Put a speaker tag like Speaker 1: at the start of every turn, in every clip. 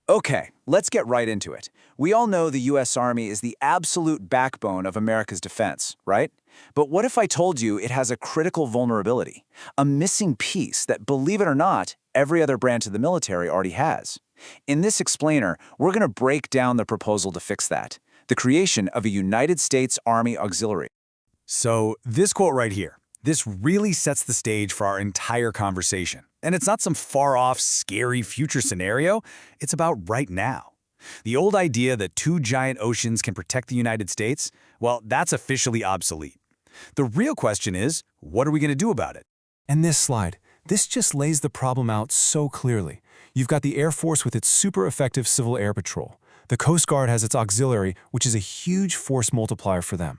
Speaker 1: Okay, let's get right into it. We all know the US Army is the absolute backbone of America's defense, right? But what if I told you it has a critical vulnerability, a missing piece that, believe it or not, every other branch of the military already has? In this explainer, we're going to break down the proposal to fix that, the creation of a United States Army Auxiliary.
Speaker 2: So this quote right here, this really sets the stage for our entire conversation. And it's not some far-off, scary future scenario. It's about right now. The old idea that two giant oceans can protect the United States, well, that's officially obsolete. The real question is, what are we going to do about it?
Speaker 3: And this slide, this just lays the problem out so clearly. You've got the Air Force with its super effective Civil Air Patrol. The Coast Guard has its auxiliary, which is a huge force multiplier for them.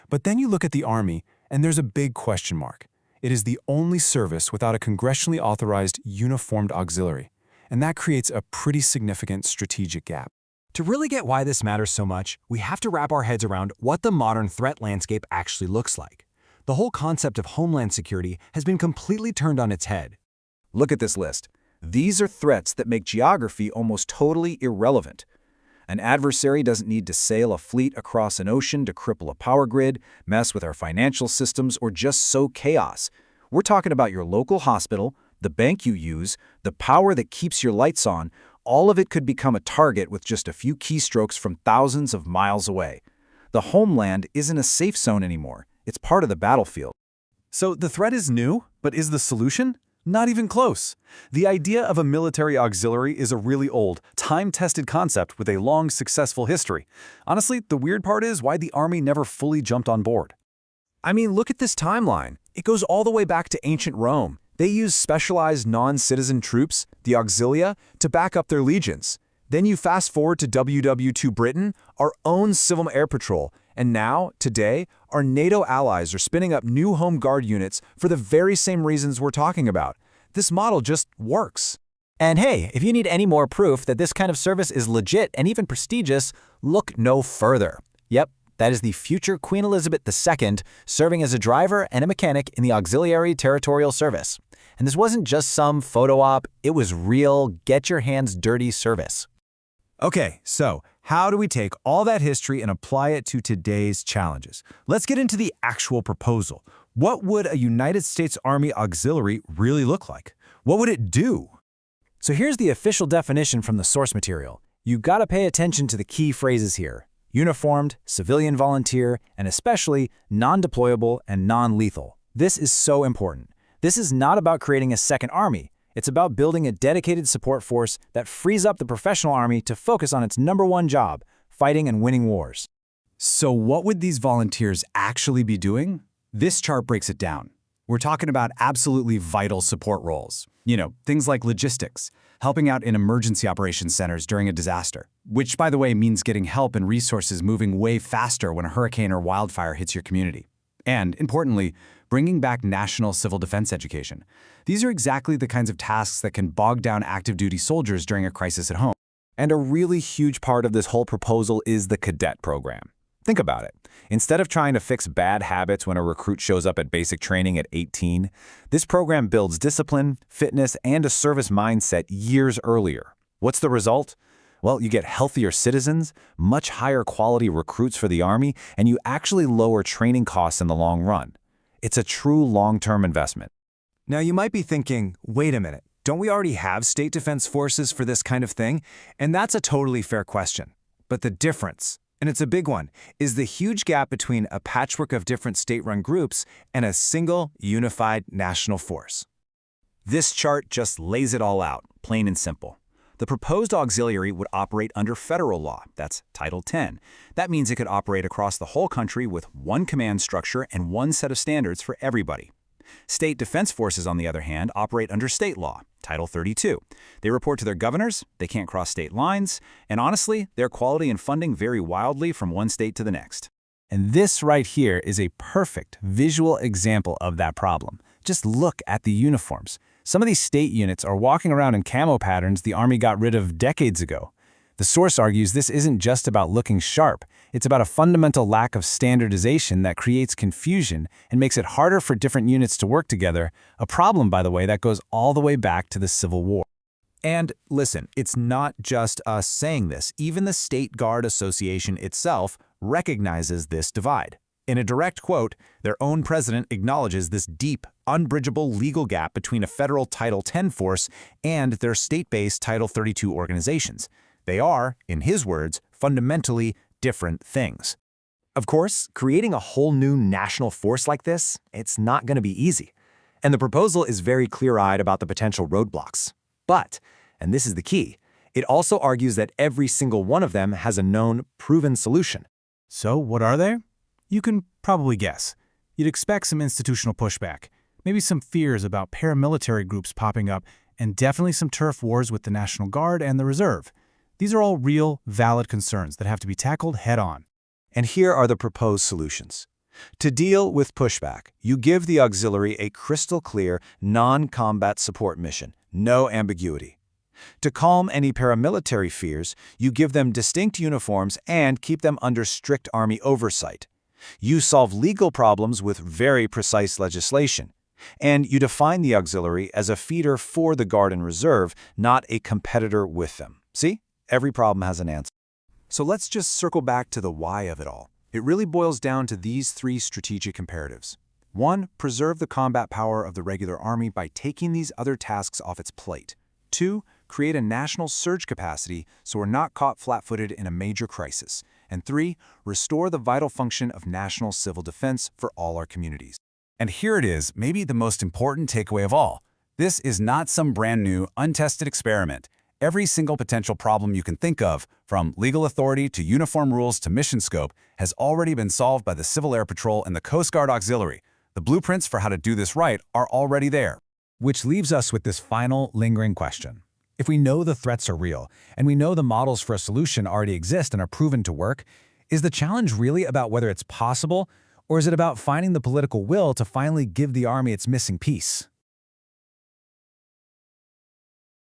Speaker 3: But then you look at the Army, and there's a big question mark. It is the only service without a congressionally authorized uniformed auxiliary, and that creates a pretty significant strategic gap.
Speaker 4: To really get why this matters so much, we have to wrap our heads around what the modern threat landscape actually looks like. The whole concept of homeland security has been completely turned on its head.
Speaker 1: Look at this list. These are threats that make geography almost totally irrelevant. An adversary doesn't need to sail a fleet across an ocean to cripple a power grid, mess with our financial systems, or just sow chaos. We're talking about your local hospital, the bank you use, the power that keeps your lights on. All of it could become a target with just a few keystrokes from thousands of miles away. The homeland isn't a safe zone anymore. It's part of the battlefield.
Speaker 2: So the threat is new, but is the solution? Not even close. The idea of a military auxiliary is a really old, time-tested concept with a long, successful history. Honestly, the weird part is why the Army never fully jumped on board.
Speaker 4: I mean, look at this timeline. It goes all the way back to ancient Rome. They used specialized non-citizen troops, the auxilia, to back up their legions. Then you fast forward to WW2 Britain, our own Civil Air Patrol, and now, today, our NATO allies are spinning up new Home Guard units for the very same reasons we're talking about. This model just works.
Speaker 5: And hey, if you need any more proof that this kind of service is legit and even prestigious, look no further. Yep, that is the future Queen Elizabeth II serving as a driver and a mechanic in the Auxiliary Territorial Service. And this wasn't just some photo op, it was real, get-your-hands-dirty service.
Speaker 2: Okay, so how do we take all that history and apply it to today's challenges? Let's get into the actual proposal. What would a United States Army Auxiliary really look like? What would it do?
Speaker 5: So here's the official definition from the source material. You gotta pay attention to the key phrases here: uniformed, civilian volunteer, and especially non-deployable and non-lethal. This is so important. This is not about creating a second army. It's about building a dedicated support force that frees up the professional army to focus on its #1 job, fighting and winning wars.
Speaker 2: So what would these volunteers actually be doing? This chart breaks it down. We're talking about absolutely vital support roles. Things like logistics, helping out in emergency operations centers during a disaster, which, by the way, means getting help and resources moving way faster when a hurricane or wildfire hits your community. And, importantly, bringing back national civil defense education. These are exactly the kinds of tasks that can bog down active duty soldiers during a crisis at home.
Speaker 1: And a really huge part of this whole proposal is the cadet program. Think about it. Instead of trying to fix bad habits when a recruit shows up at basic training at 18, this program builds discipline, fitness, and a service mindset years earlier. What's the result? Well, you get healthier citizens, much higher quality recruits for the Army, and you actually lower training costs in the long run. It's a true long-term investment.
Speaker 4: Now you might be thinking, wait a minute, don't we already have state defense forces for this kind of thing? And that's a totally fair question. But the difference, and it's a big one, is the huge gap between a patchwork of different state-run groups and a single, unified national force.
Speaker 1: This chart just lays it all out, plain and simple. The proposed auxiliary would operate under federal law, that's Title 10. That means it could operate across the whole country with one command structure and one set of standards for everybody. State defense forces, on the other hand, operate under state law, Title 32. They report to their governors, they can't cross state lines, and honestly, their quality and funding vary wildly from one state to the next.
Speaker 2: And this right here is a perfect visual example of that problem. Just look at the uniforms. Some of these state units are walking around in camo patterns the Army got rid of decades ago. The source argues this isn't just about looking sharp, it's about a fundamental lack of standardization that creates confusion and makes it harder for different units to work together, a problem, by the way, that goes all the way back to the Civil War.
Speaker 5: And listen, it's not just us saying this. Even the State Guard Association itself recognizes this divide. In a direct quote, their own president acknowledges this deep, unbridgeable legal gap between a federal Title X force and their state-based Title 32 organizations. They are, in his words, fundamentally different things.
Speaker 4: Of course, creating a whole new national force like this, it's not going to be easy. And the proposal is very clear-eyed about the potential roadblocks. But, and this is the key, it also argues that every single one of them has a known, proven solution.
Speaker 2: So what are they? You can probably guess. You'd expect some institutional pushback, maybe some fears about paramilitary groups popping up, and definitely some turf wars with the National Guard and the Reserve. These are all real, valid concerns that have to be tackled head-on.
Speaker 4: And here are the proposed solutions. To deal with pushback, you give the auxiliary a crystal-clear, non-combat support mission, no ambiguity. To calm any paramilitary fears, you give them distinct uniforms and keep them under strict Army oversight. You solve legal problems with very precise legislation. And you define the auxiliary as a feeder for the Guard and Reserve, not a competitor with them. See? Every problem has an answer. So let's just circle back to the why of it all. It really boils down to these three strategic imperatives. 1. Preserve the combat power of the regular army by taking these other tasks off its plate. 2. Create a national surge capacity so we're not caught flat-footed in a major crisis. And 3. Restore the vital function of national civil defense for all our communities.
Speaker 2: And here it is, maybe the most important takeaway of all. This is not some brand new, untested experiment. Every single potential problem you can think of, from legal authority to uniform rules to mission scope, has already been solved by the Civil Air Patrol and the Coast Guard Auxiliary. The blueprints for how to do this right are already there. Which leaves us with this final, lingering question. If we know the threats are real, and we know the models for a solution already exist and are proven to work, is the challenge really about whether it's possible, or is it about finding the political will to finally give the Army its missing piece?